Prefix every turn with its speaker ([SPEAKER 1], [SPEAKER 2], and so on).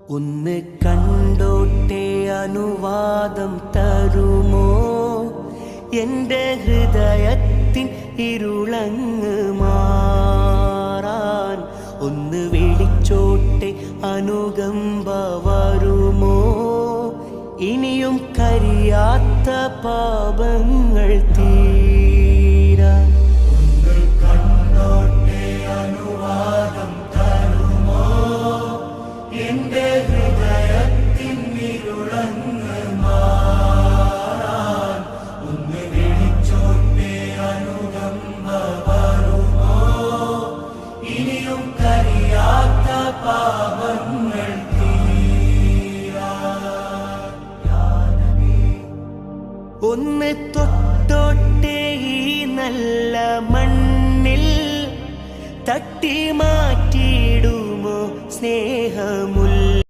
[SPEAKER 1] ഒന്ന് കണ്ടോട്ടെ അനുവാദം തരുമോ? എൻ്റെ ഹൃദയത്തിൻ ഇരുളങ്ങ് മാറാൻ ഒന്ന് വിളിച്ചോട്ടെ അനുകമ്പ വരുമോ? ഇനിയും കരിയാത്ത പാപങ്ങൾ തീരാൻ ഒന്ന് കണ്ടോട്ടെ അനുവാദം തരുമോ? എൻ്റെ ഹൃദയത്തിൻ ഇരുളങ്ങ് മാറാൻ ഒന്ന് വിളിച്ചോട്ടെ അനുകമ്പ വരുമോ? ഇനിയും കരിയാത്ത പാപങ്ങൾ ഒന്ന് തൊട്ടോട്ടെ ഈ നല്ല മണ്ണിൽ തട്ടി മാറ്റിയിടുമോ സ്നേഹമുൽ